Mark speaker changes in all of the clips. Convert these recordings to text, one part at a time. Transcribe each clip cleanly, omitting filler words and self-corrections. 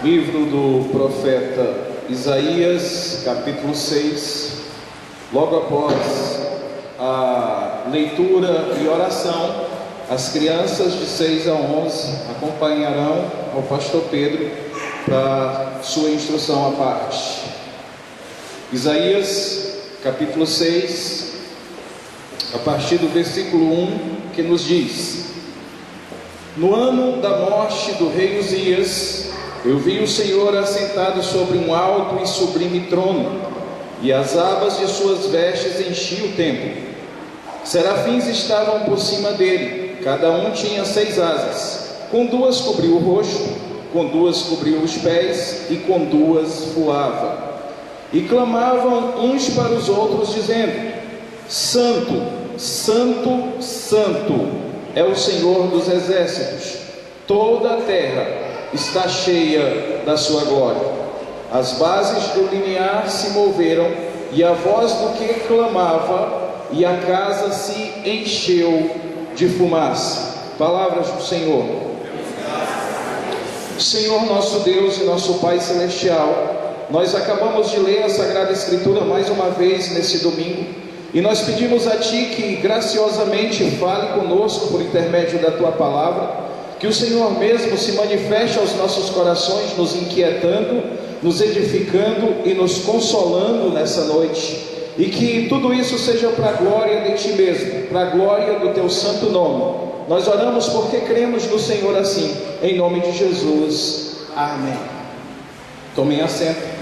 Speaker 1: Livro do profeta Isaías, capítulo 6. Logo após a leitura e oração, as crianças de 6 a 11 acompanharão ao pastor Pedro para sua instrução à parte. Isaías, capítulo 6, a partir do versículo 1, que nos diz: No ano da morte do rei Uzias, eu vi o Senhor assentado sobre um alto e sublime trono, e as abas de suas vestes enchiam o templo. Serafins estavam por cima dele, cada um tinha 6 asas, com 2 cobriu o rosto, com 2 cobriu os pés, e com 2 voava. E clamavam uns para os outros, dizendo: Santo, Santo, Santo é o Senhor dos exércitos, toda a terra está cheia da sua glória. As bases do limiar se moveram, e a voz do que clamava, e a casa se encheu de fumaça. Palavras do Senhor. Senhor nosso Deus e nosso Pai Celestial, nós acabamos de ler a Sagrada Escritura mais uma vez nesse domingo, e nós pedimos a Ti que graciosamente fale conosco por intermédio da Tua Palavra, que o Senhor mesmo se manifeste aos nossos corações, nos inquietando, nos edificando e nos consolando nessa noite, e que tudo isso seja para a glória de Ti mesmo, para a glória do Teu santo nome. Nós oramos porque cremos no Senhor assim, em nome de Jesus, amém. Tomem assento.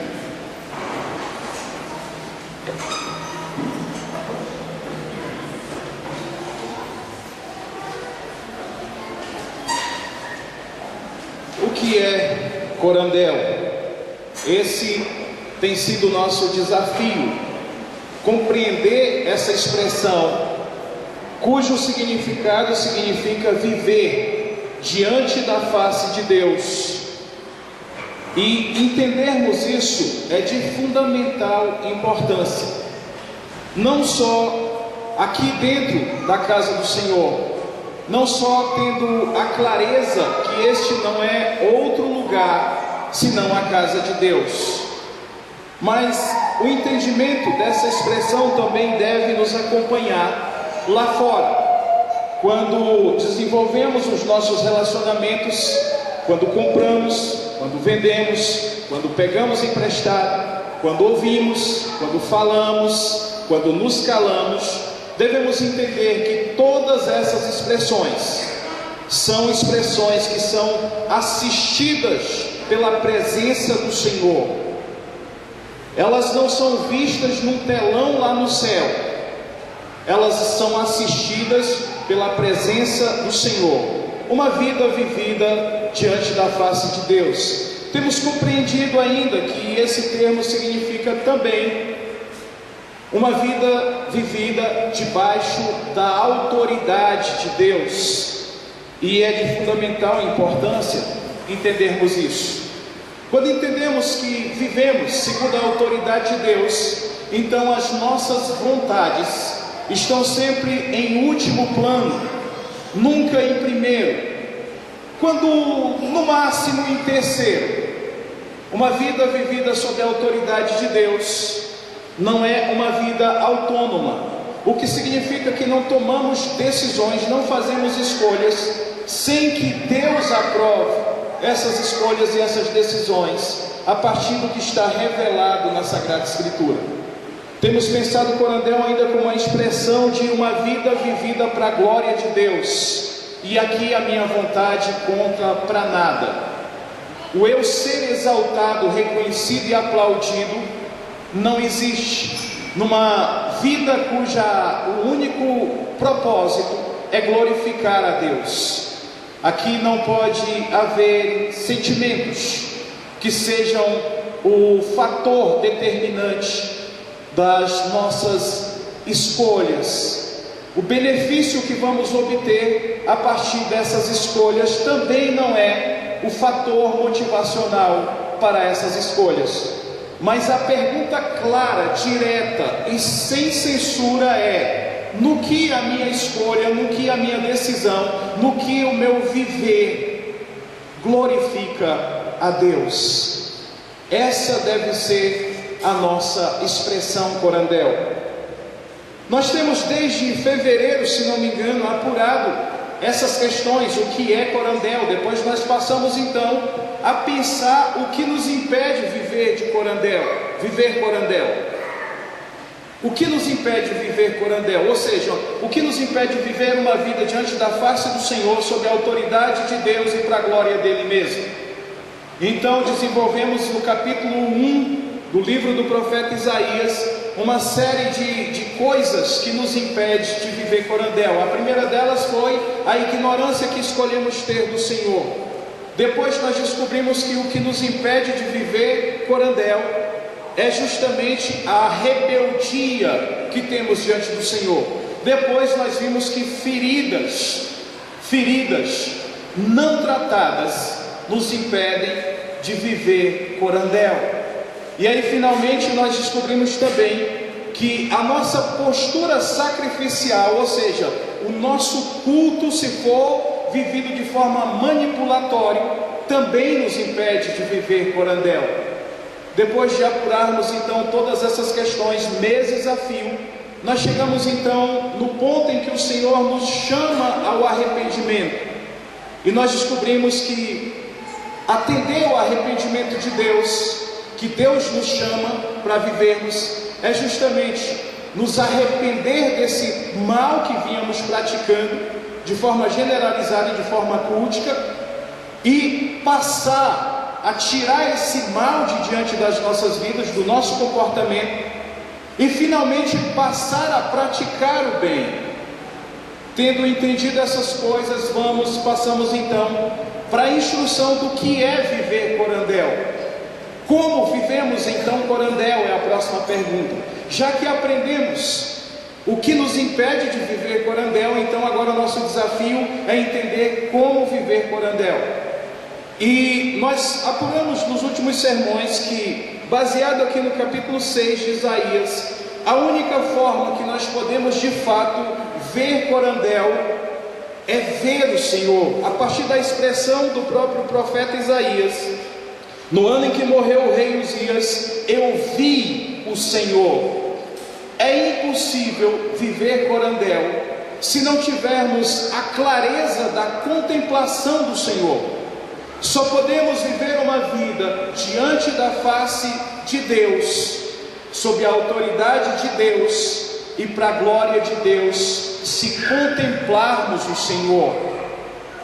Speaker 1: O que é corandel? Esse tem sido o nosso desafio, compreender essa expressão, cujo significado significa viver diante da face de Deus. E entendermos isso é de fundamental importância, não só aqui dentro da casa do Senhor, não só tendo a clareza que este não é outro lugar senão a casa de Deus, mas o entendimento dessa expressão também deve nos acompanhar lá fora, quando desenvolvemos os nossos relacionamentos, quando compramos, quando vendemos, quando pegamos emprestado, quando ouvimos, quando falamos, quando nos calamos. Devemos entender que todas essas expressões são expressões que são assistidas pela presença do Senhor. Elas não são vistas num telão lá no céu, elas são assistidas pela presença do Senhor. Uma vida vivida diante da face de Deus. Temos compreendido ainda que esse termo significa também uma vida vivida debaixo da autoridade de Deus, e é de fundamental importância entendermos isso. Quando entendemos que vivemos segundo a autoridade de Deus, então as nossas vontades estão sempre em último plano, nunca em primeiro, quando no máximo em terceiro. Uma vida vivida sob a autoridade de Deus não é uma vida autônoma, o que significa que não tomamos decisões, não fazemos escolhas sem que Deus aprove essas escolhas e essas decisões a partir do que está revelado na Sagrada Escritura. Temos pensado o corandel ainda como uma expressão de uma vida vivida para a glória de Deus, e aqui a minha vontade conta para nada. O eu ser exaltado, reconhecido e aplaudido não existe numa vida cuja o único propósito é glorificar a Deus. Aqui não pode haver sentimentos que sejam o fator determinante das nossas escolhas. o benefício que vamos obter a partir dessas escolhas também não é o fator motivacional para essas escolhas. Mas a pergunta clara, direta e sem censura é: no que a minha escolha, no que a minha decisão, no que o meu viver glorifica a Deus? Essa deve ser a nossa expressão Corandel. Nós temos desde fevereiro, se não me engano, apurado essas questões, o que é Corandel. Depois nós passamos então a pensar o que nos impede de viver Corandel. O que nos impede de viver Corandel? Ou seja, o que nos impede de viver uma vida diante da face do Senhor, sob a autoridade de Deus e para a glória dele mesmo. Então desenvolvemos no capítulo 1 do livro do profeta Isaías uma série de coisas que nos impede de viver Corandel. A primeira delas foi a ignorância que escolhemos ter do Senhor. Depois nós descobrimos que o que nos impede de viver Corandel é justamente a rebeldia que temos diante do Senhor. Depois nós vimos que feridas não tratadas nos impedem de viver Corandel. E aí finalmente nós descobrimos também que a nossa postura sacrificial, ou seja, o nosso culto, se for vivido de forma manipulatória, também nos impede de viver Corandel. Depois de apurarmos então todas essas questões, meses a fio, nós chegamos então no ponto em que o Senhor nos chama ao arrependimento. E nós descobrimos que atender ao arrependimento de Deus, que Deus nos chama para vivermos, é justamente nos arrepender desse mal que vínhamos praticando de forma generalizada e de forma cultica, e passar a tirar esse mal de diante das nossas vidas, do nosso comportamento, e finalmente passar a praticar o bem. Tendo entendido essas coisas, passamos então para a instrução do que é viver Corandel. Como vivemos então Corandel é a próxima pergunta. Já que aprendemos o que nos impede de viver Corandel, então agora o nosso desafio é entender como viver Corandel. E nós apuramos nos últimos sermões que, baseado aqui no capítulo 6 de Isaías, a única forma que nós podemos de fato ver Corandel é ver o Senhor, a partir da expressão do próprio profeta Isaías: no ano em que morreu o rei Uzias, eu vi o Senhor. É impossível viver Corandel se não tivermos a clareza da contemplação do Senhor. Só podemos viver uma vida diante da face de Deus, sob a autoridade de Deus e para a glória de Deus, se contemplarmos o Senhor.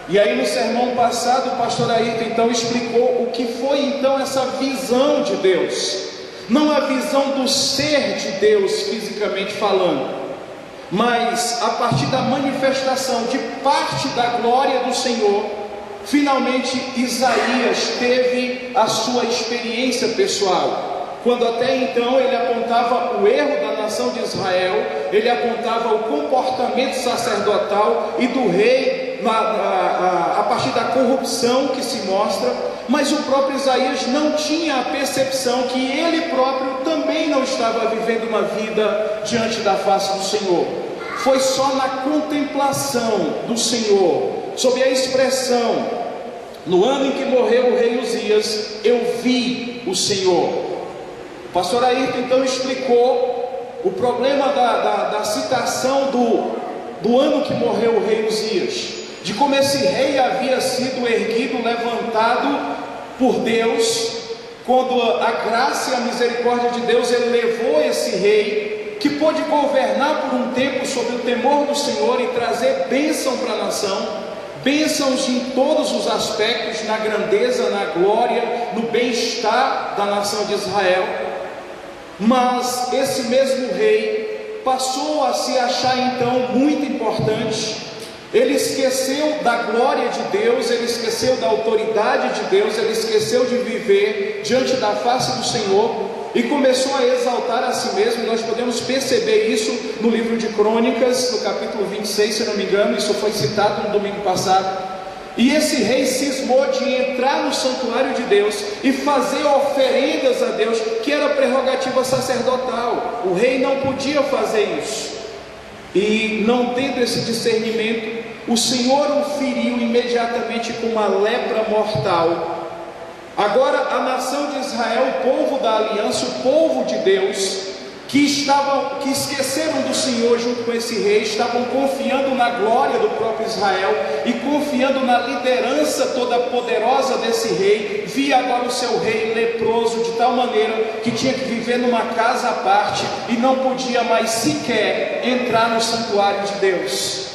Speaker 1: E aí no sermão passado o pastor Ayrton então explicou o que foi então essa visão de Deus. Não a visão do ser de Deus fisicamente falando, mas a partir da manifestação de parte da glória do Senhor. Finalmente Isaías teve a sua experiência pessoal, quando até então ele apontava o erro da nação de Israel, ele apontava o comportamento sacerdotal e do rei a partir da corrupção que se mostra, mas o próprio Isaías não tinha a percepção que ele próprio também não estava vivendo uma vida diante da face do Senhor. Foi só na contemplação do Senhor, sob a expressão: no ano em que morreu o rei Uzias, eu vi o Senhor. O pastor Ayrton então explicou o problema da citação do ano que morreu o rei Uzias, de como esse rei havia sido erguido, levantado por Deus, quando a graça e a misericórdia de Deus, ele levou esse rei, que pôde governar por um tempo sob o temor do Senhor e trazer bênção para a nação, bênçãos em todos os aspectos, na grandeza, na glória, no bem-estar da nação de Israel. Mas esse mesmo rei passou a se achar então muito importante. Ele esqueceu da glória de Deus, ele esqueceu da autoridade de Deus, ele esqueceu de viver diante da face do Senhor, e começou a exaltar a si mesmo. Nós podemos perceber isso no livro de Crônicas, no capítulo 26, se não me engano, isso foi citado no domingo passado. E esse rei cismou de entrar no santuário de Deus e fazer oferendas a Deus, que era prerrogativa sacerdotal. O rei não podia fazer isso. E não tendo esse discernimento, o Senhor o feriu imediatamente com uma lepra mortal. Agora a nação de Israel, o povo da aliança, o povo de Deus, que esqueceram do Senhor junto com esse rei, estavam confiando na glória do próprio Israel e confiando na liderança toda poderosa desse rei, via agora o seu rei leproso, de tal maneira que tinha que viver numa casa à parte e não podia mais sequer entrar no santuário de Deus.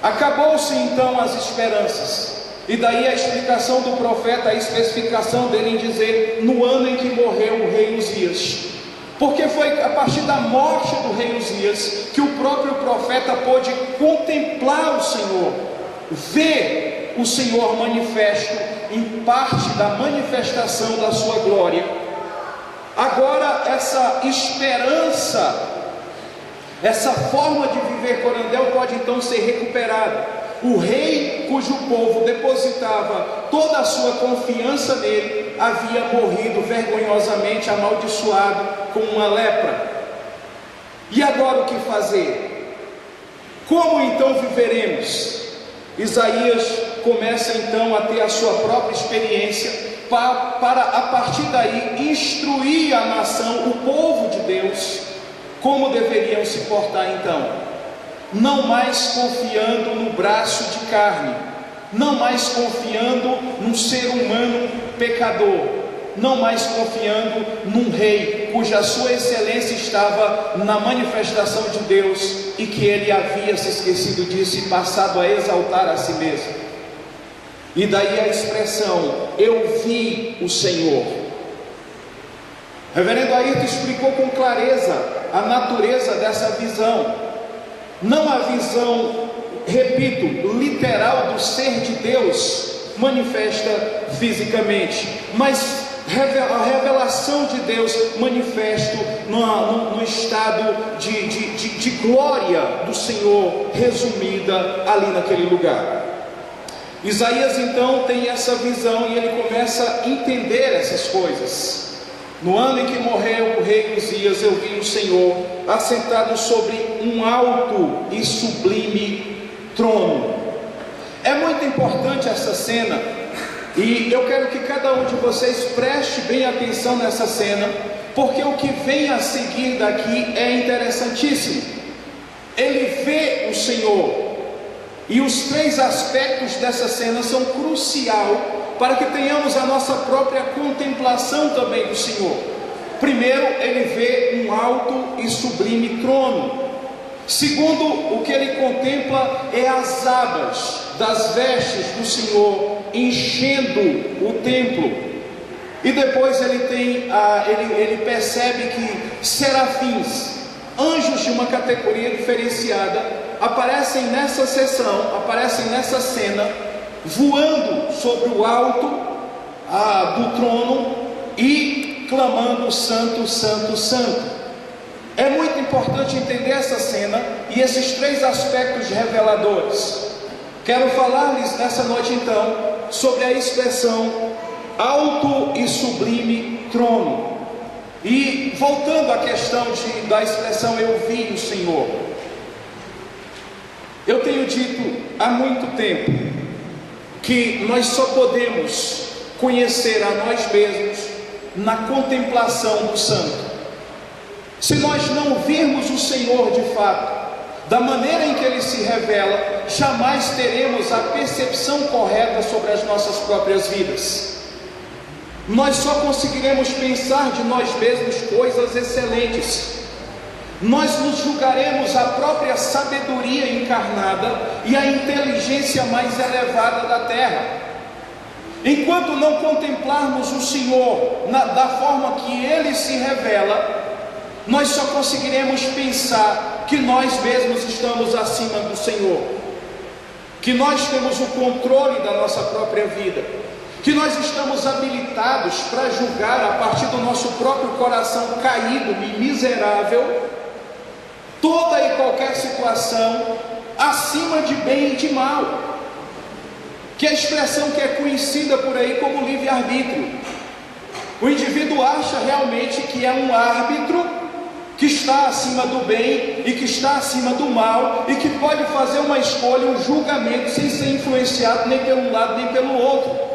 Speaker 1: Acabou-se então as esperanças. E daí a explicação do profeta, a especificação dele em dizer, no ano em que morreu o rei Uzias. Porque foi a partir da morte do rei Uzias que o próprio profeta pôde contemplar o Senhor, ver o Senhor manifesto em parte da manifestação da sua glória. Agora essa esperança, essa forma de viver corandel pode então ser recuperada. O rei cujo povo depositava toda a sua confiança nele havia morrido vergonhosamente amaldiçoado com uma lepra. E agora o que fazer? Como então viveremos? Isaías começa então a ter a sua própria experiência para a partir daí instruir a nação, o povo de Deus, como deveriam se portar então. Não mais confiando no braço de carne, não mais confiando num ser humano pecador, não mais confiando num rei cuja sua excelência estava na manifestação de Deus e que ele havia se esquecido disso e passado a exaltar a si mesmo. E daí a expressão, eu vi o Senhor. Reverendo Ayrton explicou com clareza a natureza dessa visão. Não a visão, repito, literal do ser de Deus manifesta fisicamente, mas a revelação de Deus manifesto no estado de glória do Senhor, resumida ali naquele lugar. Isaías então tem essa visão e ele começa a entender essas coisas. No ano em que morreu o rei Uzias, eu vi o Senhor assentado sobre um alto e sublime trono. É muito importante essa cena, e eu quero que cada um de vocês preste bem atenção nessa cena, porque o que vem a seguir daqui é interessantíssimo. Ele vê o Senhor, e os três aspectos dessa cena são crucial para que tenhamos a nossa própria contemplação também do Senhor. Primeiro, ele vê um alto e sublime trono. Segundo, o que ele contempla é as abas das vestes do Senhor enchendo o templo. E depois ele percebe que serafins, anjos de uma categoria diferenciada, aparecem nessa cena, voando sobre o alto do trono e clamando santo, santo, santo. É muito importante entender essa cena e esses três aspectos reveladores. Quero falar-lhes nessa noite então sobre a expressão alto e sublime trono. E voltando à questão da expressão eu vi o Senhor, eu tenho dito há muito tempo que nós só podemos conhecer a nós mesmos na contemplação do santo. Se nós não virmos o Senhor de fato, da maneira em que Ele se revela, jamais teremos a percepção correta sobre as nossas próprias vidas. Nós só conseguiremos pensar de nós mesmos coisas excelentes. Nós nos julgaremos a própria sabedoria encarnada e a inteligência mais elevada da terra. Enquanto não contemplarmos o Senhor da forma que Ele se revela, nós só conseguiremos pensar que nós mesmos estamos acima do Senhor, que nós temos o controle da nossa própria vida. que nós estamos habilitados para julgar a partir do nosso próprio coração caído e miserável toda e qualquer situação acima de bem e de mal, que é a expressão que é conhecida por aí como livre-arbítrio. O indivíduo acha realmente que é um árbitro que está acima do bem e que está acima do mal e que pode fazer uma escolha, um julgamento sem ser influenciado nem pelo um lado nem pelo outro.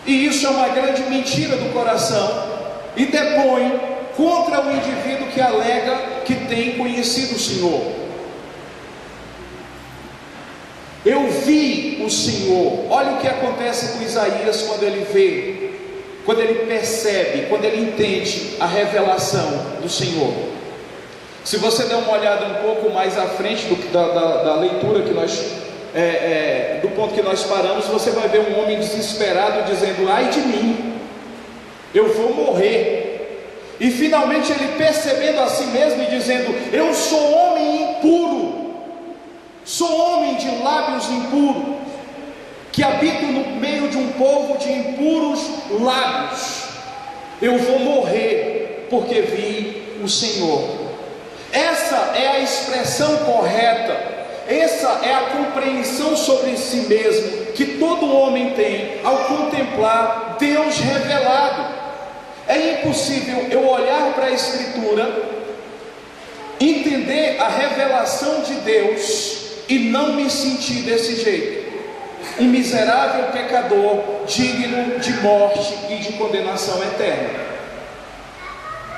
Speaker 1: E isso é uma grande mentira do coração e depõe contra o indivíduo que alega que tem conhecido o Senhor. Eu vi o Senhor. Olha o que acontece com Isaías quando ele vê, quando ele percebe, quando ele entende a revelação do Senhor. Se você der uma olhada um pouco mais à frente da leitura que nós do ponto que nós paramos, você vai ver um homem desesperado dizendo: ai de mim, eu vou morrer. E finalmente ele percebendo a si mesmo e dizendo: eu sou homem impuro, sou homem de lábios impuros, que habito no meio de um povo de impuros lábios. Eu vou morrer porque vi o Senhor. Essa é a expressão correta. Essa é a compreensão sobre si mesmo que todo homem tem ao contemplar Deus revelado. É impossível eu olhar para a Escritura, entender a revelação de Deus e não me sentir desse jeito, um miserável pecador digno de morte e de condenação eterna.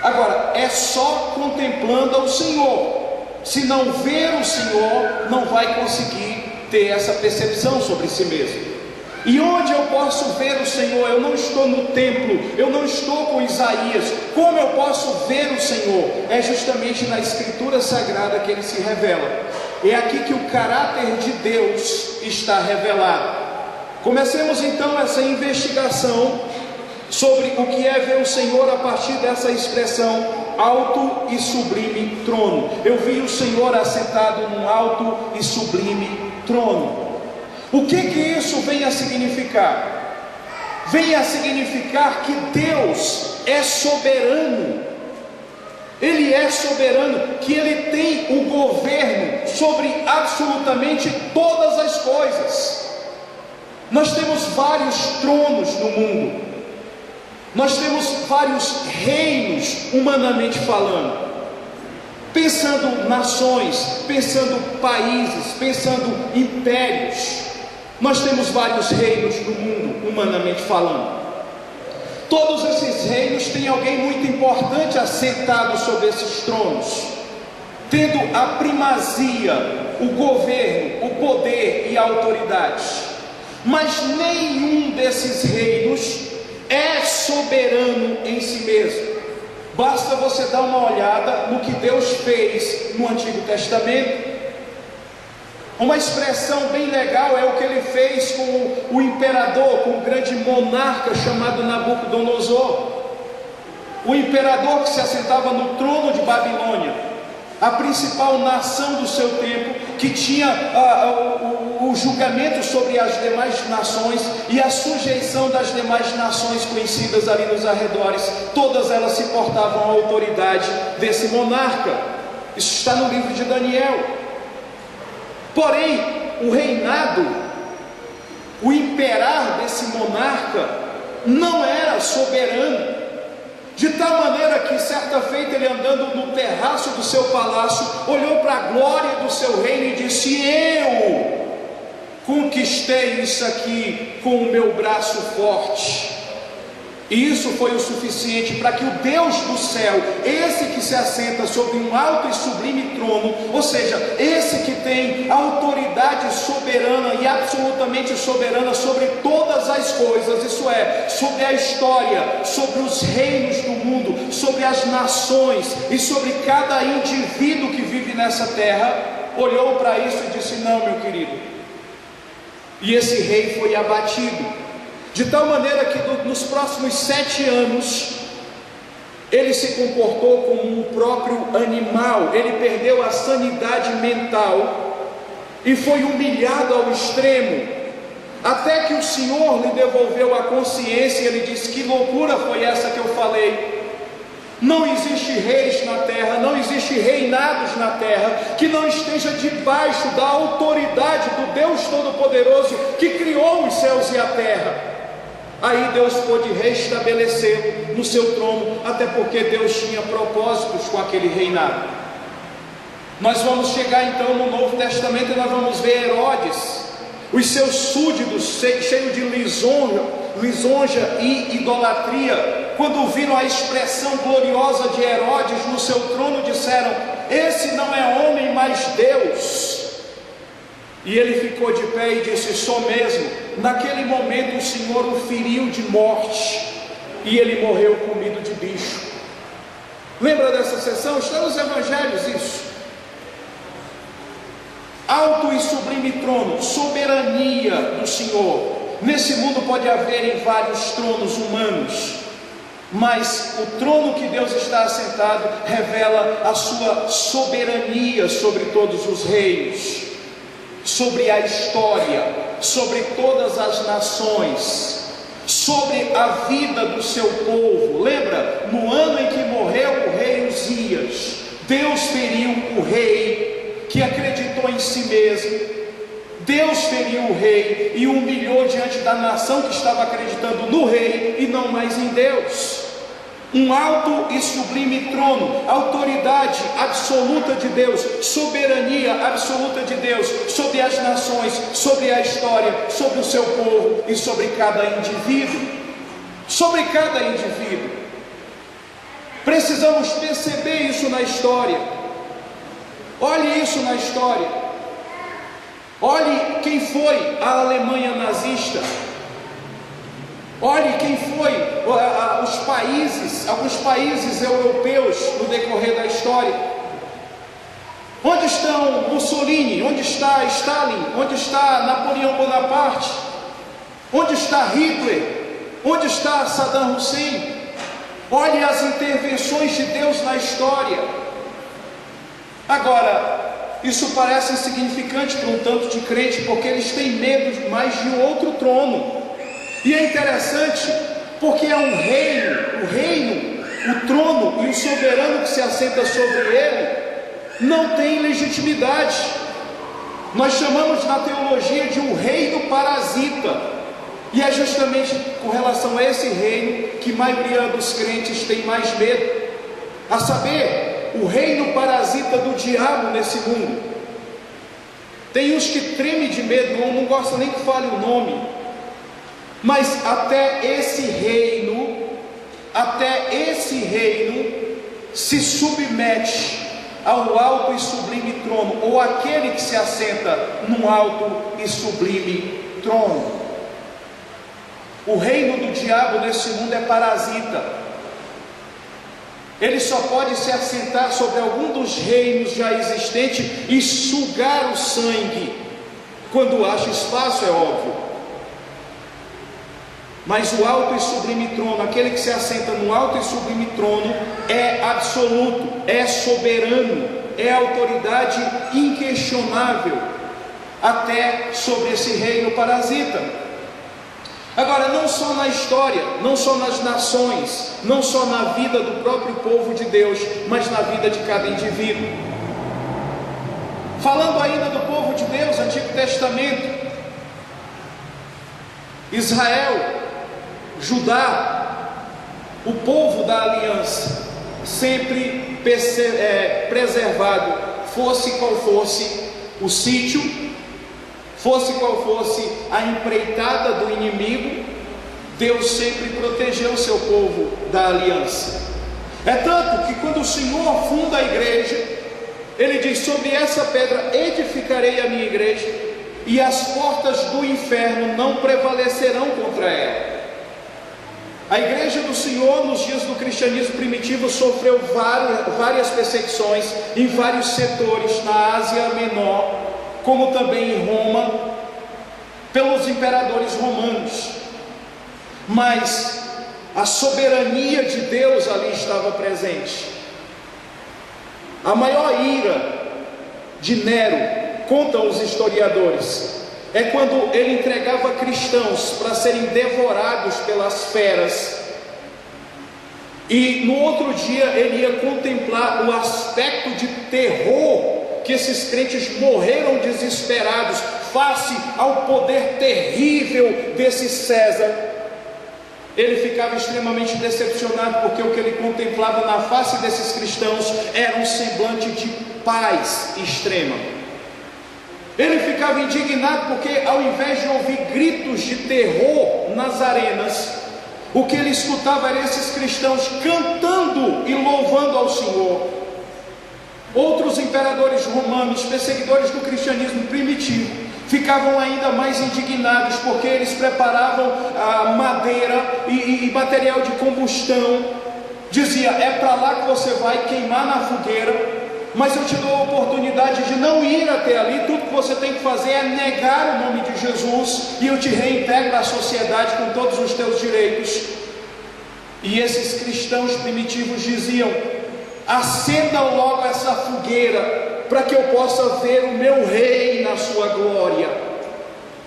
Speaker 1: Agora, é só contemplando ao Senhor. Se não ver o Senhor, não vai conseguir ter essa percepção sobre si mesmo. E onde eu posso ver o Senhor? Eu não estou no templo, eu não estou com Isaías. Como eu posso ver o Senhor? É justamente na Escritura Sagrada que ele se revela. É aqui que o caráter de Deus está revelado. Comecemos então essa investigação sobre o que é ver o Senhor a partir dessa expressão alto e sublime trono. Eu vi o Senhor assentado num alto e sublime trono. O que isso vem a significar? Vem a significar que Deus é soberano. Ele é soberano, que Ele tem o governo sobre absolutamente todas as coisas. Nós temos vários tronos no mundo. Nós temos vários reinos, humanamente falando, pensando nações, pensando países, pensando impérios. Nós temos vários reinos no mundo, humanamente falando. Todos esses reinos têm alguém muito importante assentado sobre esses tronos, tendo a primazia, o governo, o poder e a autoridade. Mas nenhum desses reinos é soberano em si mesmo. Basta você dar uma olhada no que Deus fez no Antigo Testamento. Uma expressão bem legal é o que ele fez com o imperador, com o grande monarca chamado Nabucodonosor. O imperador que se assentava no trono de Babilônia, a principal nação do seu tempo, que tinha o julgamento sobre as demais nações e a sujeição das demais nações conhecidas ali nos arredores. Todas elas se portavam à autoridade desse monarca. Isso está no livro de Daniel. Porém, o reinado, o imperar desse monarca não era soberano, de tal maneira que certa feita ele, andando no terraço do seu palácio, olhou para a glória do seu reino e disse: eu conquistei isso aqui com o meu braço forte. E isso foi o suficiente para que o Deus do céu, esse que se assenta sobre um alto e sublime trono, ou seja, esse que tem autoridade soberana e absolutamente soberana sobre todas as coisas, isso é, sobre a história, sobre os reinos do mundo, sobre as nações e sobre cada indivíduo que vive nessa terra, olhou para isso e disse: não, meu querido. E esse rei foi abatido. De tal maneira que nos próximos 7 anos, ele se comportou como um próprio animal. Ele perdeu a sanidade mental e foi humilhado ao extremo. até que o Senhor lhe devolveu a consciência. Ele disse: que loucura foi essa que eu falei? Não existe reis na terra, não existe reinados na terra que não esteja debaixo da autoridade do Deus Todo-Poderoso que criou os céus e a terra. Aí Deus pôde restabelecê-lo no seu trono, até porque Deus tinha propósitos com aquele reinado. Nós vamos chegar então no Novo Testamento e nós vamos ver Herodes, os seus súditos cheios de lisonja e idolatria, quando viram a expressão gloriosa de Herodes no seu trono, disseram: esse não é homem, mas Deus. E ele ficou de pé e disse: sou mesmo. Naquele momento o Senhor o feriu de morte, e ele morreu comido de bicho. Lembra dessa sessão? Está nos evangelhos isso. Alto e sublime trono, soberania do Senhor. Nesse mundo pode haver vários tronos humanos, mas o trono que Deus está assentado revela a sua soberania sobre todos os reinos, sobre a história, sobre todas as nações, sobre a vida do seu povo. Lembra? No ano em que morreu o rei Uzias, Deus feriu o rei que acreditou em si mesmo. Deus feriu o rei e o humilhou diante da nação que estava acreditando no rei e não mais em Deus. Um alto e sublime trono, autoridade absoluta de Deus, soberania absoluta de Deus sobre as nações, sobre a história, sobre o seu povo e sobre cada indivíduo. Sobre cada indivíduo. Precisamos perceber isso na história. Olhe isso na história. Olhe quem foi a Alemanha nazista. Olhe quem foi os países, alguns países europeus no decorrer da história. Onde estão Mussolini? Onde está Stalin? Onde está Napoleão Bonaparte? Onde está Hitler? Onde está Saddam Hussein? Olhe as intervenções de Deus na história. Agora, isso parece insignificante para um tanto de crente, porque eles têm medo mais de outro trono. E é interessante, porque é um reino, o trono e o soberano que se assenta sobre ele, não tem legitimidade. Nós chamamos na teologia de um reino parasita, e é justamente com relação a esse reino que a maioria dos crentes tem mais medo, a saber, o reino parasita do diabo nesse mundo. Tem uns que tremem de medo, não gostam nem que fale o nome. Mas até esse reino se submete ao alto e sublime trono, ou aquele que se assenta num alto e sublime trono. O reino do diabo nesse mundo é parasita. Ele só pode se assentar sobre algum dos reinos já existentes e sugar o sangue, quando acha espaço, é óbvio. Mas o alto e sublime trono, aquele que se assenta no alto e sublime trono, é absoluto, é soberano, é autoridade inquestionável, até sobre esse reino parasita. Agora, não só na história, não só nas nações, não só na vida do próprio povo de Deus, mas na vida de cada indivíduo. Falando ainda do povo de Deus, Antigo Testamento, Israel, Judá, o povo da aliança, sempre preservado, fosse qual fosse o sítio, fosse qual fosse a empreitada do inimigo, Deus sempre protegeu o seu povo da aliança. É tanto que quando o Senhor funda a igreja, Ele diz: sobre essa pedra edificarei a minha igreja, e as portas do inferno não prevalecerão contra ela. A igreja do Senhor nos dias do cristianismo primitivo sofreu várias perseguições em vários setores, na Ásia Menor, como também em Roma, pelos imperadores romanos. Mas a soberania de Deus ali estava presente. A maior ira de Nero, contam os historiadores, é quando ele entregava cristãos para serem devorados pelas feras, e no outro dia ele ia contemplar o aspecto de terror que esses crentes morreram desesperados face ao poder terrível desse César. Ele ficava extremamente decepcionado, porque o que ele contemplava na face desses cristãos era um semblante de paz extrema. Ele ficava indignado porque, ao invés de ouvir gritos de terror nas arenas, o que ele escutava eram esses cristãos cantando e louvando ao Senhor. Outros imperadores romanos, perseguidores do cristianismo primitivo, ficavam ainda mais indignados, porque eles preparavam madeira e material de combustão. Dizia: é para lá que você vai queimar na fogueira, mas eu te dou a oportunidade de não ir até ali. Tudo que você tem que fazer é negar o nome de Jesus, e eu te reintegro à sociedade com todos os teus direitos. E esses cristãos primitivos diziam: acendam logo essa fogueira, para que eu possa ver o meu rei na sua glória.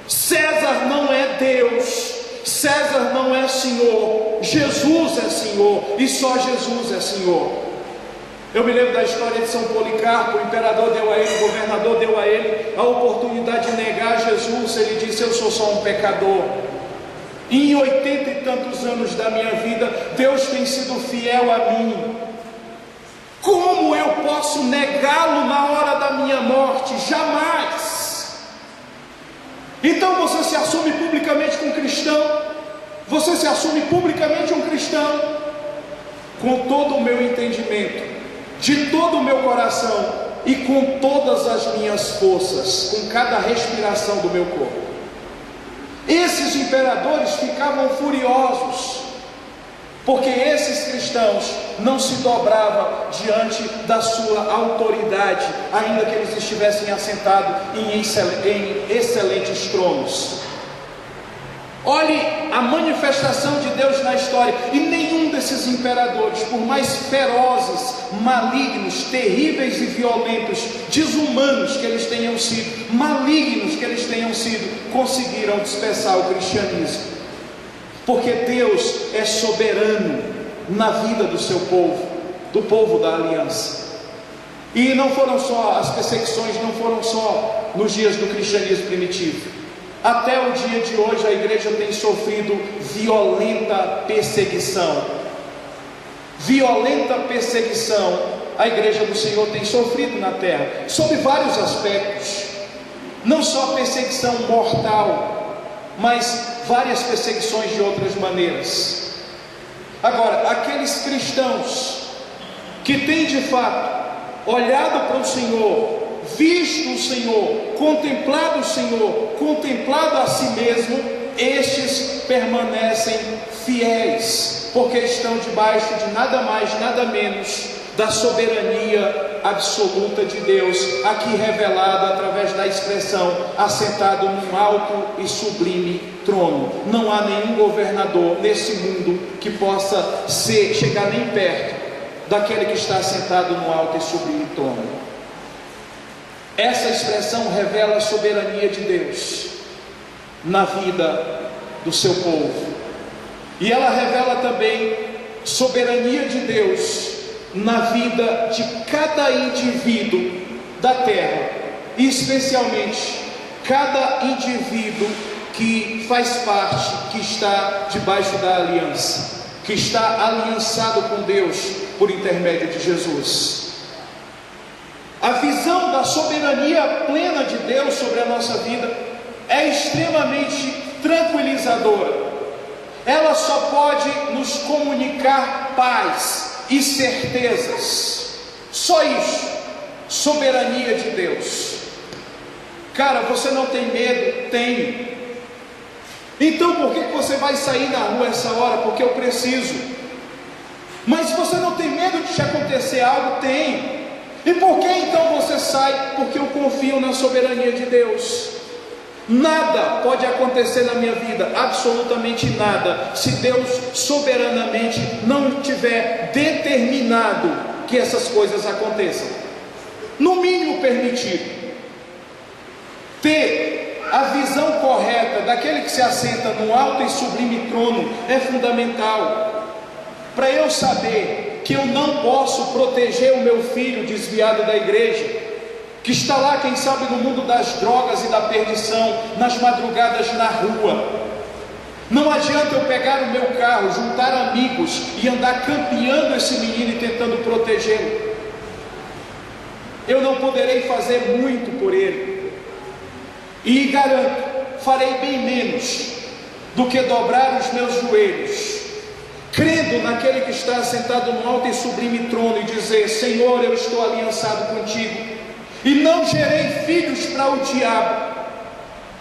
Speaker 1: César não é Deus, César não é Senhor, Jesus é Senhor, e só Jesus é Senhor. Eu me lembro da história de São Policarpo. O imperador deu a ele, o governador deu a ele a oportunidade de negar Jesus. Ele disse: eu sou só um pecador. E em 80 e tantos anos da minha vida, Deus tem sido fiel a mim. Como eu posso negá-lo na hora da minha morte? Jamais. Então você se assume publicamente um cristão, você se assume publicamente um cristão, com todo o meu entendimento, de todo o meu coração e com todas as minhas forças, com cada respiração do meu corpo. Esses imperadores ficavam furiosos, porque esses cristãos não se dobravam diante da sua autoridade, ainda que eles estivessem assentados em excelentes tronos. Olhe a manifestação de Deus na história, e nenhum desses imperadores, por mais ferozes, malignos, terríveis e violentos, desumanos que eles tenham sido, malignos que eles tenham sido, conseguiram dispersar o cristianismo, porque Deus é soberano na vida do seu povo, do povo da aliança. E não foram só as perseguições, não foram só nos dias do cristianismo primitivo. Até o dia de hoje a igreja tem sofrido violenta perseguição. Violenta perseguição a igreja do Senhor tem sofrido na terra, sob vários aspectos. Não só perseguição mortal, mas várias perseguições de outras maneiras. Agora, aqueles cristãos que têm de fato olhado para o Senhor, visto o Senhor, contemplado o Senhor, contemplado a si mesmo, estes permanecem fiéis, porque estão debaixo de nada mais, nada menos da soberania absoluta de Deus, aqui revelado através da expressão assentado num alto e sublime trono. Não há nenhum governador nesse mundo que possa chegar nem perto daquele que está assentado no alto e sublime trono. Essa expressão revela a soberania de Deus na vida do seu povo, e ela revela também soberania de Deus na vida de cada indivíduo da terra, e especialmente cada indivíduo que faz parte, que está debaixo da aliança, que está aliançado com Deus por intermédio de Jesus. A visão da soberania plena de Deus sobre a nossa vida é extremamente tranquilizadora. Ela só pode nos comunicar paz e certezas. Só isso. Soberania de Deus. Cara, você não tem medo? Tem. Então por que você vai sair na rua essa hora? Porque eu preciso. Mas você não tem medo de te acontecer algo? Tem. E por que então você sai? Porque eu confio na soberania de Deus. Nada pode acontecer na minha vida, absolutamente nada, se Deus soberanamente não tiver determinado que essas coisas aconteçam. No mínimo permitido. Ter a visão correta daquele que se assenta no alto e sublime trono é fundamental. Para eu saber que eu não posso proteger o meu filho desviado da igreja, que está lá, quem sabe, no mundo das drogas e da perdição, nas madrugadas na rua. Não adianta eu pegar o meu carro, juntar amigos e andar campeando esse menino e tentando protegê-lo. Eu não poderei fazer muito por ele, e garanto, farei bem menos do que dobrar os meus joelhos, crendo naquele que está sentado no alto e sublime trono, e dizer: Senhor, eu estou aliançado contigo, e não gerei filhos para o diabo.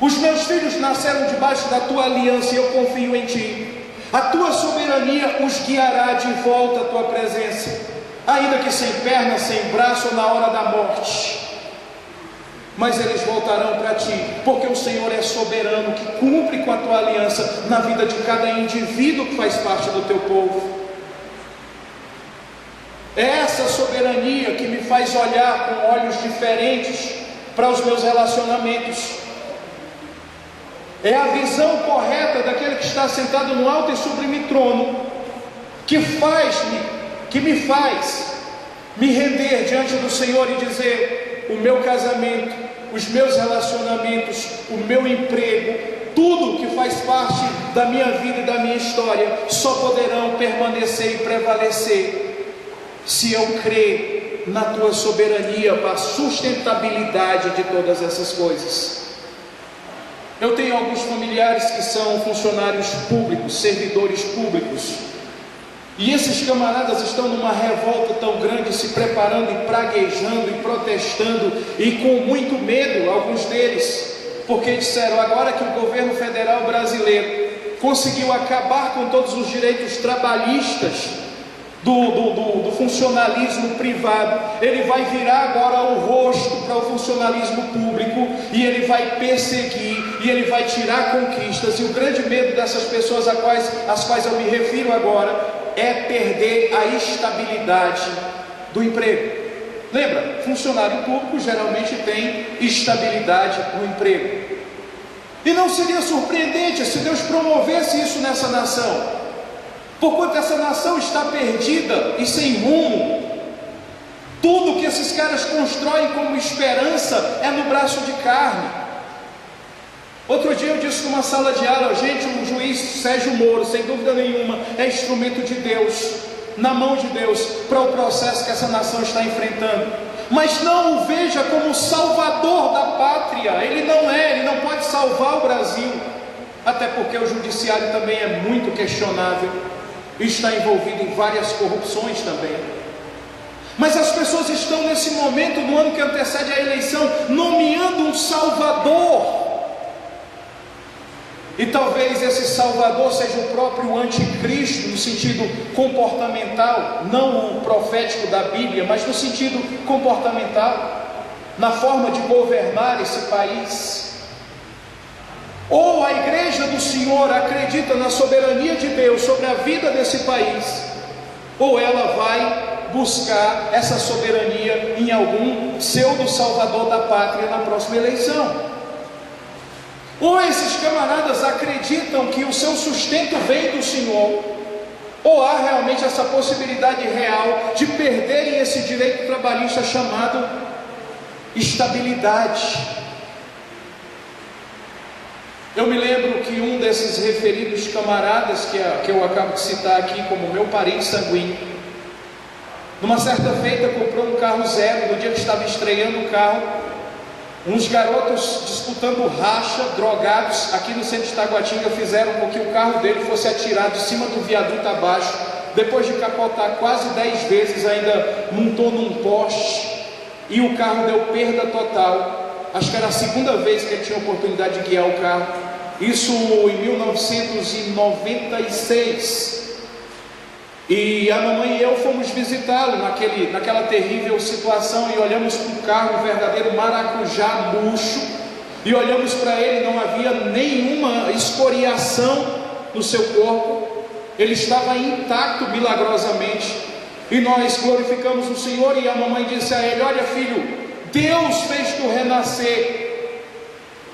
Speaker 1: Os meus filhos nasceram debaixo da tua aliança, e eu confio em ti. A tua soberania os guiará de volta à tua presença, ainda que sem perna, sem braço, ou na hora da morte, mas eles voltarão para ti, porque o Senhor é soberano, que cumpre com a tua aliança na vida de cada indivíduo que faz parte do teu povo. É essa soberania que me faz olhar com olhos diferentes para os meus relacionamentos. É a visão correta daquele que está sentado no alto e sublime trono que me faz me render diante do Senhor e dizer: o meu casamento, os meus relacionamentos, o meu emprego, tudo que faz parte da minha vida e da minha história, só poderão permanecer e prevalecer se eu crer na tua soberania para a sustentabilidade de todas essas coisas. Eu tenho alguns familiares que são funcionários públicos, servidores públicos, e esses camaradas estão numa revolta tão grande, se preparando e praguejando e protestando, e com muito medo, alguns deles, porque disseram: agora que o governo federal brasileiro conseguiu acabar com todos os direitos trabalhistas do funcionalismo privado, ele vai virar agora o rosto para o funcionalismo público, e ele vai perseguir, e ele vai tirar conquistas. E o grande medo dessas pessoas às quais eu me refiro agora é perder a estabilidade do emprego. Lembra? Funcionário público geralmente tem estabilidade no emprego, e não seria surpreendente se Deus promovesse isso nessa nação. Porquanto essa nação está perdida e sem rumo, tudo que esses caras constroem como esperança é no braço de carne. Outro dia eu disse numa sala de aula: gente, o juiz Sérgio Moro, sem dúvida nenhuma, é instrumento de Deus, na mão de Deus, para o processo que essa nação está enfrentando. Mas não o veja como salvador da pátria. Ele não pode salvar o Brasil, até porque o judiciário também é muito questionável, está envolvido em várias corrupções também. Mas as pessoas estão nesse momento, no ano que antecede a eleição, nomeando um salvador, e talvez esse salvador seja o próprio anticristo, no sentido comportamental, não o profético da Bíblia, mas no sentido comportamental, na forma de governar esse país. Ou a igreja do Senhor acredita na soberania de Deus sobre a vida desse país, ou ela vai buscar essa soberania em algum pseudo salvador da pátria na próxima eleição. Ou esses camaradas acreditam que o seu sustento vem do Senhor, ou há realmente essa possibilidade real de perderem esse direito trabalhista chamado estabilidade. Eu me lembro que um desses referidos camaradas, que eu acabo de citar aqui como meu parente sanguíneo, numa certa feita comprou um carro zero. No dia que estava estreando o carro, uns garotos disputando racha, drogados, aqui no centro de Taguatinga, fizeram com que o carro dele fosse atirado de cima do viaduto abaixo. Depois de capotar quase 10 vezes, ainda montou num poste, e o carro deu perda total. Acho que era a segunda vez que ele tinha a oportunidade de guiar o carro, isso em 1996. E a mamãe e eu fomos visitá-lo naquela terrível situação, e olhamos para o carro, um verdadeiro maracujá murcho, e olhamos para ele, não havia nenhuma escoriação no seu corpo, ele estava intacto milagrosamente, e nós glorificamos o Senhor. E a mamãe disse a ele: olha, filho, Deus fez tu renascer,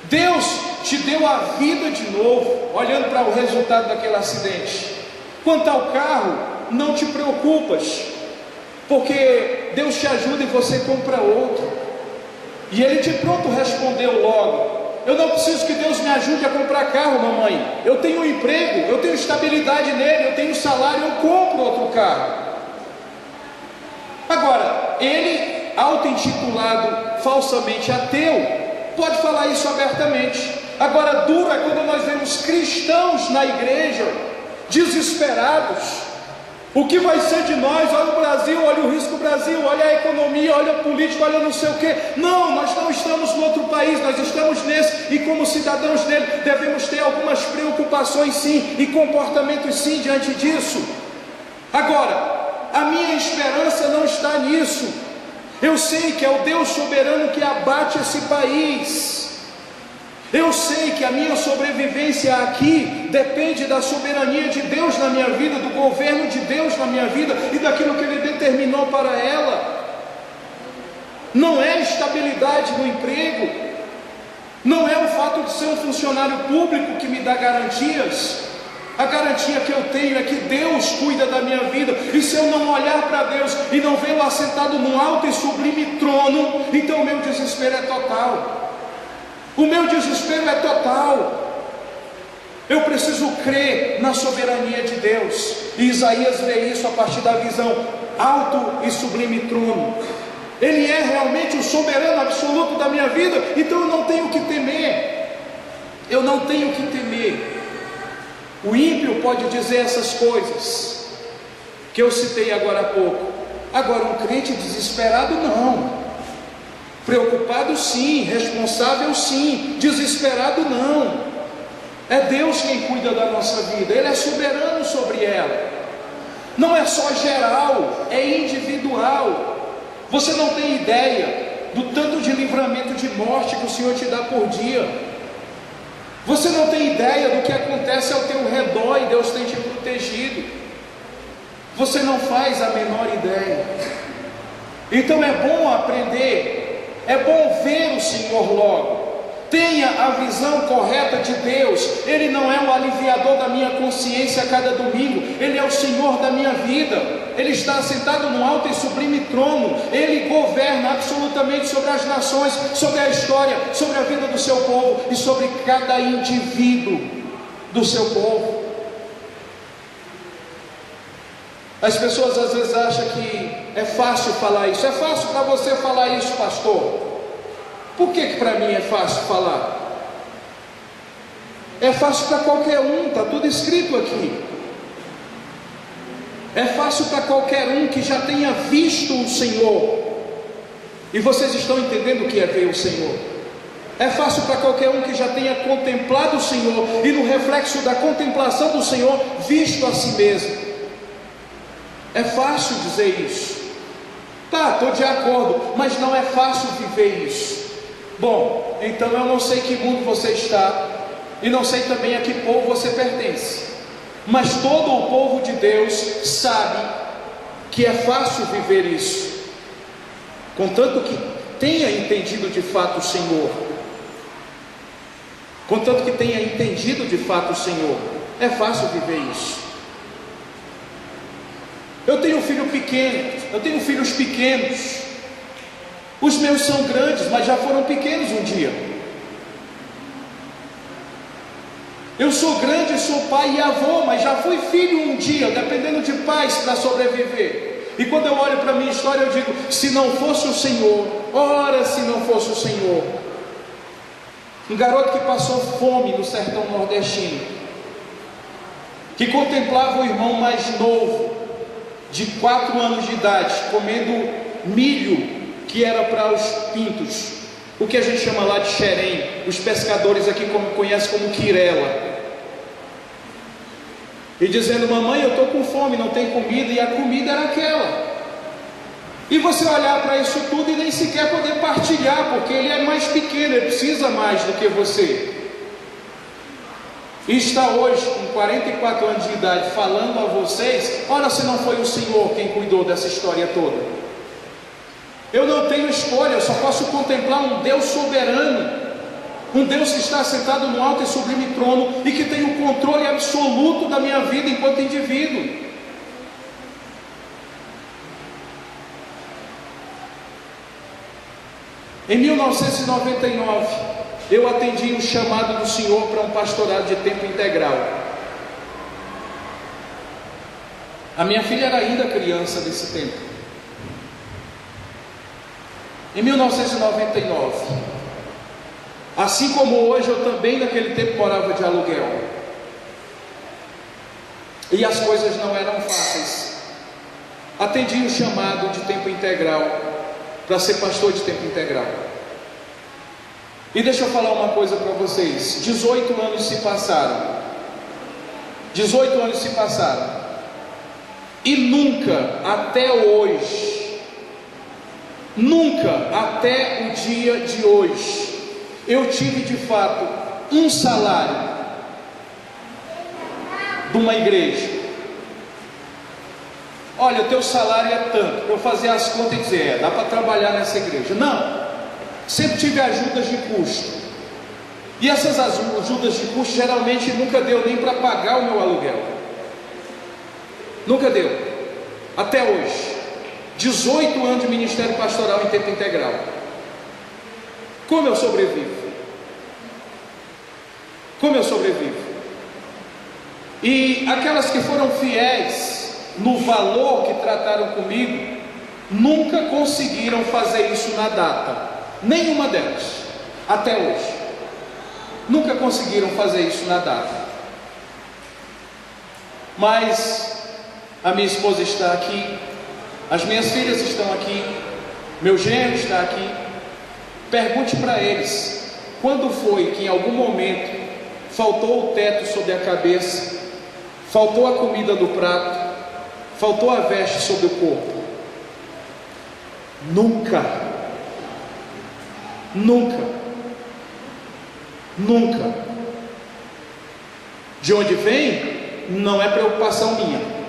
Speaker 1: Deus te deu a vida de novo, olhando para o resultado daquele acidente. Quanto ao carro, não te preocupas, porque Deus te ajuda e você compra outro. E Ele de pronto respondeu logo: eu não preciso que Deus me ajude a comprar carro, mamãe. Eu tenho um emprego, eu tenho estabilidade nele, eu tenho salário, eu compro outro carro. Agora, ele, auto-intitulado falsamente ateu, pode falar isso abertamente. Agora, duro é quando nós vemos cristãos na igreja desesperados. O que vai ser de nós? Olha o Brasil, olha o risco do Brasil, olha a economia, olha a política, olha não sei o que. Não, nós não estamos no outro país, nós estamos nesse, e como cidadãos dele, devemos ter algumas preocupações sim, e comportamentos sim diante disso. Agora, a minha esperança não está nisso. Eu sei que é o Deus soberano que abate esse país. Eu sei que a minha sobrevivência aqui depende da soberania de Deus na minha vida, do governo de Deus na minha vida e daquilo que Ele determinou para ela. Não é estabilidade no emprego, não é o fato de ser um funcionário público que me dá garantias. A garantia que eu tenho é que Deus cuida da minha vida, e se eu não olhar para Deus e não vê-lo assentado num alto e sublime trono, então o meu desespero é total. O meu desespero é total. Eu preciso crer na soberania de Deus. E Isaías vê isso a partir da visão alto e sublime trono. Ele é realmente o soberano absoluto da minha vida. Então eu não tenho que temer. Eu não tenho que temer. O ímpio pode dizer essas coisas que eu citei agora há pouco. Agora um crente desesperado não. Preocupado sim, responsável sim, desesperado não. É Deus quem cuida da nossa vida, Ele é soberano sobre ela. Não é só geral, é individual. Você não tem ideia do tanto de livramento de morte que o Senhor te dá por dia. Você não tem ideia do que acontece ao teu redor e Deus tem te protegido. Você não faz a menor ideia. Então é bom aprender. É bom ver o Senhor logo. Tenha a visão correta de Deus. Ele não é o aliviador da minha consciência a cada domingo. Ele é o Senhor da minha vida. Ele está assentado no alto e sublime trono. Ele governa absolutamente sobre as nações, sobre a história, sobre a vida do seu povo e sobre cada indivíduo do seu povo. As pessoas às vezes acham que é fácil falar isso. É fácil para você falar isso, pastor? Por que para mim é fácil falar? É fácil para qualquer um, está tudo escrito aqui. É fácil para qualquer um que já tenha visto o Senhor. E vocês estão entendendo o que é ver o Senhor? É fácil para qualquer um que já tenha contemplado o Senhor e no reflexo da contemplação do Senhor, visto a si mesmo. É fácil dizer isso. Tá, estou de acordo, mas não é fácil viver isso. Bom, então eu não sei que mundo você está, e não sei também a que povo você pertence, mas todo o povo de Deus sabe que é fácil viver isso, contanto que tenha entendido de fato o Senhor. Contanto que tenha entendido de fato o Senhor, é fácil viver isso. Eu tenho filho pequeno, eu tenho filhos pequenos. Os meus são grandes, mas já foram pequenos um dia. Eu sou grande, sou pai e avô, mas já fui filho um dia, dependendo de pais para sobreviver. E quando eu olho para a minha história, eu digo: se não fosse o Senhor, ora se não fosse o Senhor. Um garoto que passou fome no sertão nordestino, que contemplava o irmão mais novo, de 4 anos de idade, comendo milho que era para os pintos, o que a gente chama lá de xerém, os pescadores aqui conhecem como quirela, e dizendo: mamãe, eu estou com fome, não tem comida, e a comida era aquela. E você olhar para isso tudo e nem sequer poder partilhar, porque ele é mais pequeno, ele precisa mais do que você. E está hoje com 44 anos de idade falando a vocês: ora se não foi o Senhor quem cuidou dessa história toda. Eu não tenho escolha, eu só posso contemplar um Deus soberano. um Deus que está sentado no alto e sublime trono e que tem o controle absoluto da minha vida enquanto indivíduo. Em 1999, eu atendi o chamado do Senhor para um pastorado de tempo integral. A minha filha era ainda criança nesse tempo. Em 1999, assim como hoje, eu também naquele tempo morava de aluguel. E as coisas não eram fáceis. Atendi o chamado de tempo integral para ser pastor de tempo integral. E deixa eu falar uma coisa para vocês. 18 anos se passaram. 18 anos se passaram. E nunca, até hoje, nunca, até o dia de hoje, eu tive de fato um salário de uma igreja. Olha, o teu salário é tanto. Eu fazia as contas e dizer, dá para trabalhar nessa igreja. Não, sempre tive ajudas de custo. E essas ajudas de custo geralmente nunca deu nem para pagar o meu aluguel. Nunca deu. Até hoje. 18 anos de ministério pastoral em tempo integral. Como eu sobrevivo? Como eu sobrevivo? E aquelas que foram fiéis no valor que trataram comigo, nunca conseguiram fazer isso na data. Nenhuma delas, até hoje. Nunca conseguiram fazer isso na data. Mas a minha esposa está aqui, as minhas filhas estão aqui, meu genro está aqui. Pergunte para eles, quando foi que em algum momento faltou o teto sobre a cabeça, faltou a comida do prato, faltou a veste sobre o corpo? Nunca. Nunca. Nunca. De onde vem? Não é preocupação minha.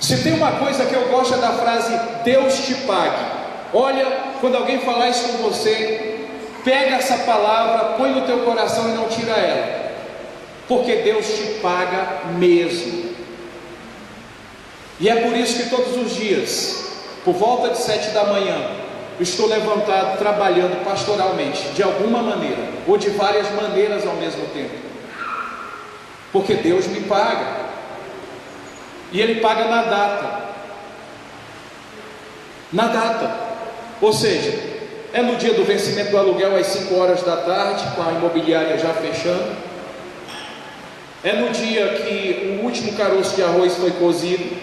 Speaker 1: Se tem uma coisa que eu gosto é da frase Deus te pague. Olha, quando alguém falar isso com você, pega essa palavra, põe no teu coração e não tira ela, porque Deus te paga mesmo. E é por isso que todos os dias, por volta de 7 da manhã, estou levantado trabalhando pastoralmente, de alguma maneira, ou de várias maneiras ao mesmo tempo, porque Deus me paga, e Ele paga na data. Na data. Ou seja, é no dia do vencimento do aluguel às 5 horas da tarde, com a imobiliária já fechando. É no dia que o último caroço de arroz foi cozido.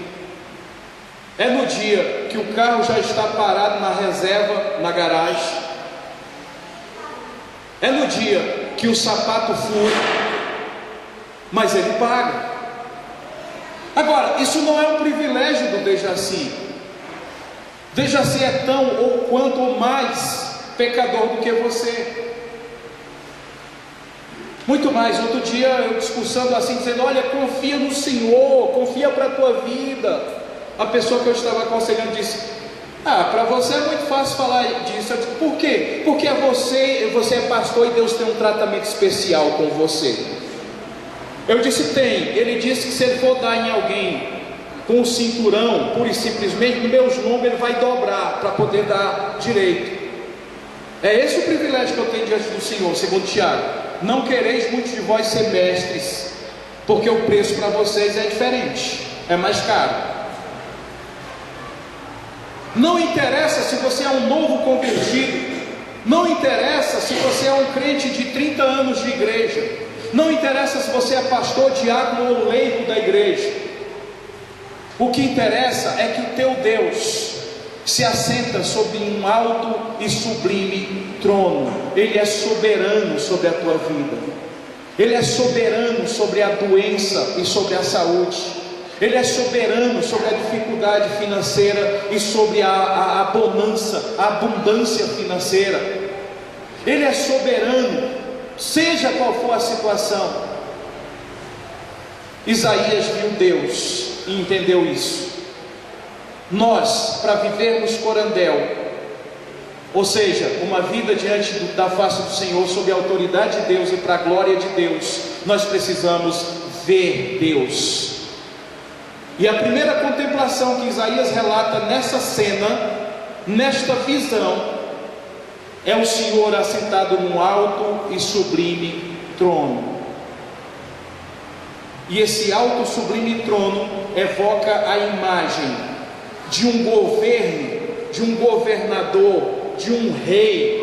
Speaker 1: É no dia que o carro já está parado na reserva, na garagem. É no dia que o sapato fura. Mas Ele paga. Agora, isso não é um privilégio do Dejaci. Dejaci é tão ou quanto ou mais pecador do que você. Muito mais. Outro dia eu discursando assim, dizendo, olha, confia no Senhor, confia para a tua vida. A pessoa que eu estava aconselhando disse, para você é muito fácil falar disso. Eu disse, por quê? Porque você é pastor e Deus tem um tratamento especial com você. Eu disse, tem. Ele disse que se ele for dar em alguém com o cinturão, pura e simplesmente, no meus lombos ele vai dobrar para poder dar direito. É esse o privilégio que eu tenho diante do Senhor, segundo Tiago. Não quereis muitos de vós ser mestres, porque o preço para vocês é diferente, é mais caro. Não interessa se você é um novo convertido, não interessa se você é um crente de 30 anos de igreja, não interessa se você é pastor, diácono ou leigo da igreja. O que interessa é que o teu Deus se assenta sobre um alto e sublime trono. Ele é soberano sobre a tua vida. Ele é soberano sobre a doença e sobre a saúde. Ele é soberano sobre a dificuldade financeira e sobre a bonança, a abundância financeira. Ele é soberano, seja qual for a situação. Isaías viu Deus e entendeu isso. Nós, para vivermos corandel, Ou seja, uma vida diante da face do Senhor, sob a autoridade de Deus e para a glória de Deus. Nós precisamos ver Deus. E a primeira contemplação que Isaías relata nessa cena, nesta visão, é o Senhor assentado num alto e sublime trono. E esse alto e sublime trono evoca a imagem de um governo, de um governador, de um rei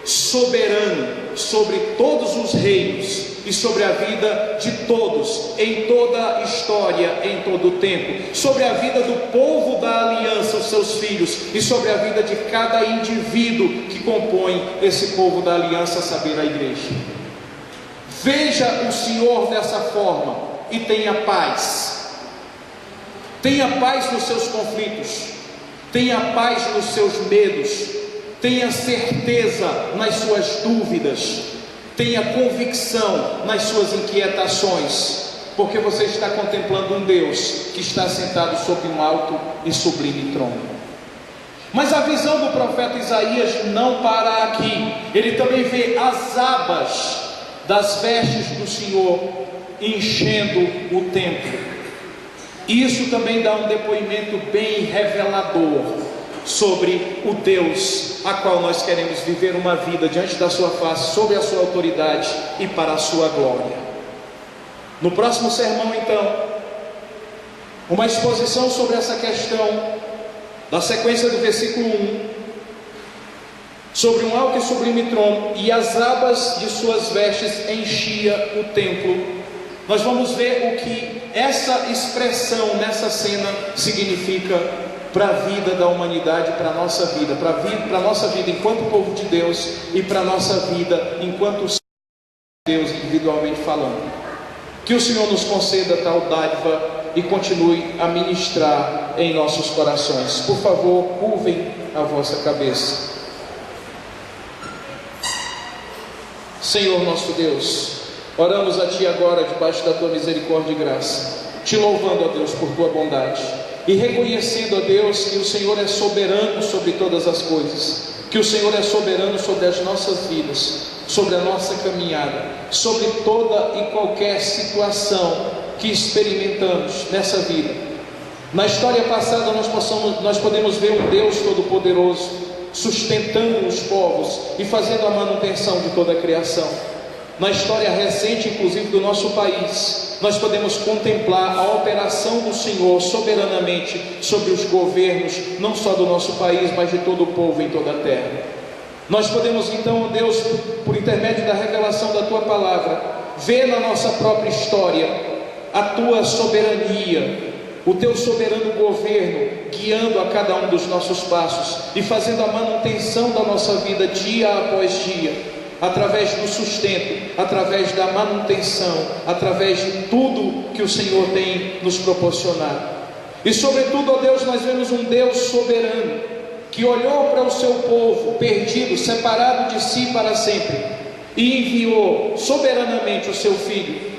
Speaker 1: soberano sobre todos os reinos e sobre a vida de todos, em toda a história, em todo o tempo, sobre a vida do povo da aliança, os seus filhos, e sobre a vida de cada indivíduo que compõe esse povo da aliança, a saber, a igreja. Veja o Senhor dessa forma e tenha paz. Tenha paz nos seus conflitos, tenha paz nos seus medos, tenha certeza nas suas dúvidas, tenha convicção nas suas inquietações, porque você está contemplando um Deus que está sentado sobre um alto e sublime trono. Mas a visão do profeta Isaías não para aqui. Ele também vê as abas das vestes do Senhor enchendo o templo. Isso também dá um depoimento bem revelador sobre o Deus a qual nós queremos viver uma vida diante da sua face, sob a sua autoridade e para a sua glória. No próximo sermão, então, uma exposição sobre essa questão, da sequência do versículo 1, sobre um alto e sublime trono, e as abas de suas vestes enchia o templo. Nós vamos ver o que essa expressão nessa cena significa para a vida da humanidade, para a nossa vida, para a nossa vida enquanto povo de Deus e para a nossa vida enquanto Deus individualmente falando. Que o Senhor nos conceda tal dádiva e continue a ministrar em nossos corações. Por favor, curvem a vossa cabeça. Senhor nosso Deus, oramos a Ti agora debaixo da Tua misericórdia e graça, Te louvando, ó Deus, por Tua bondade e reconhecendo, ó Deus, que o Senhor é soberano sobre todas as coisas, que o Senhor é soberano sobre as nossas vidas, sobre a nossa caminhada, sobre toda e qualquer situação que experimentamos nessa vida. Na história passada nós podemos ver um Deus Todo-Poderoso sustentando os povos e fazendo a manutenção de toda a criação. Na história recente, inclusive do nosso país, nós podemos contemplar a operação do Senhor soberanamente sobre os governos, não só do nosso país, mas de todo o povo em toda a terra. Nós podemos então, Deus, por intermédio da revelação da Tua palavra, ver na nossa própria história a Tua soberania, o Teu soberano governo, guiando a cada um dos nossos passos e fazendo a manutenção da nossa vida dia após dia, através do sustento, através da manutenção, através de tudo que o Senhor tem nos proporcionado. E sobretudo, ó Deus, nós vemos um Deus soberano, que olhou para o seu povo perdido, separado de si para sempre, e enviou soberanamente o seu Filho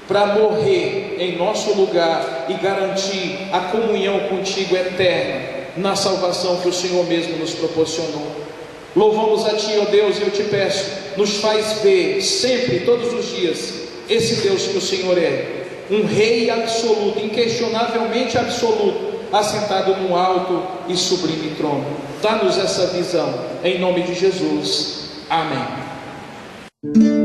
Speaker 1: para morrer em nosso lugar e garantir a comunhão contigo eterna na salvação que o Senhor mesmo nos proporcionou. Louvamos a Ti, ó Deus, e eu te peço, nos faz ver sempre, todos os dias, esse Deus que o Senhor é, um Rei absoluto, inquestionavelmente absoluto, assentado num alto e sublime trono. Dá-nos essa visão, em nome de Jesus. Amém.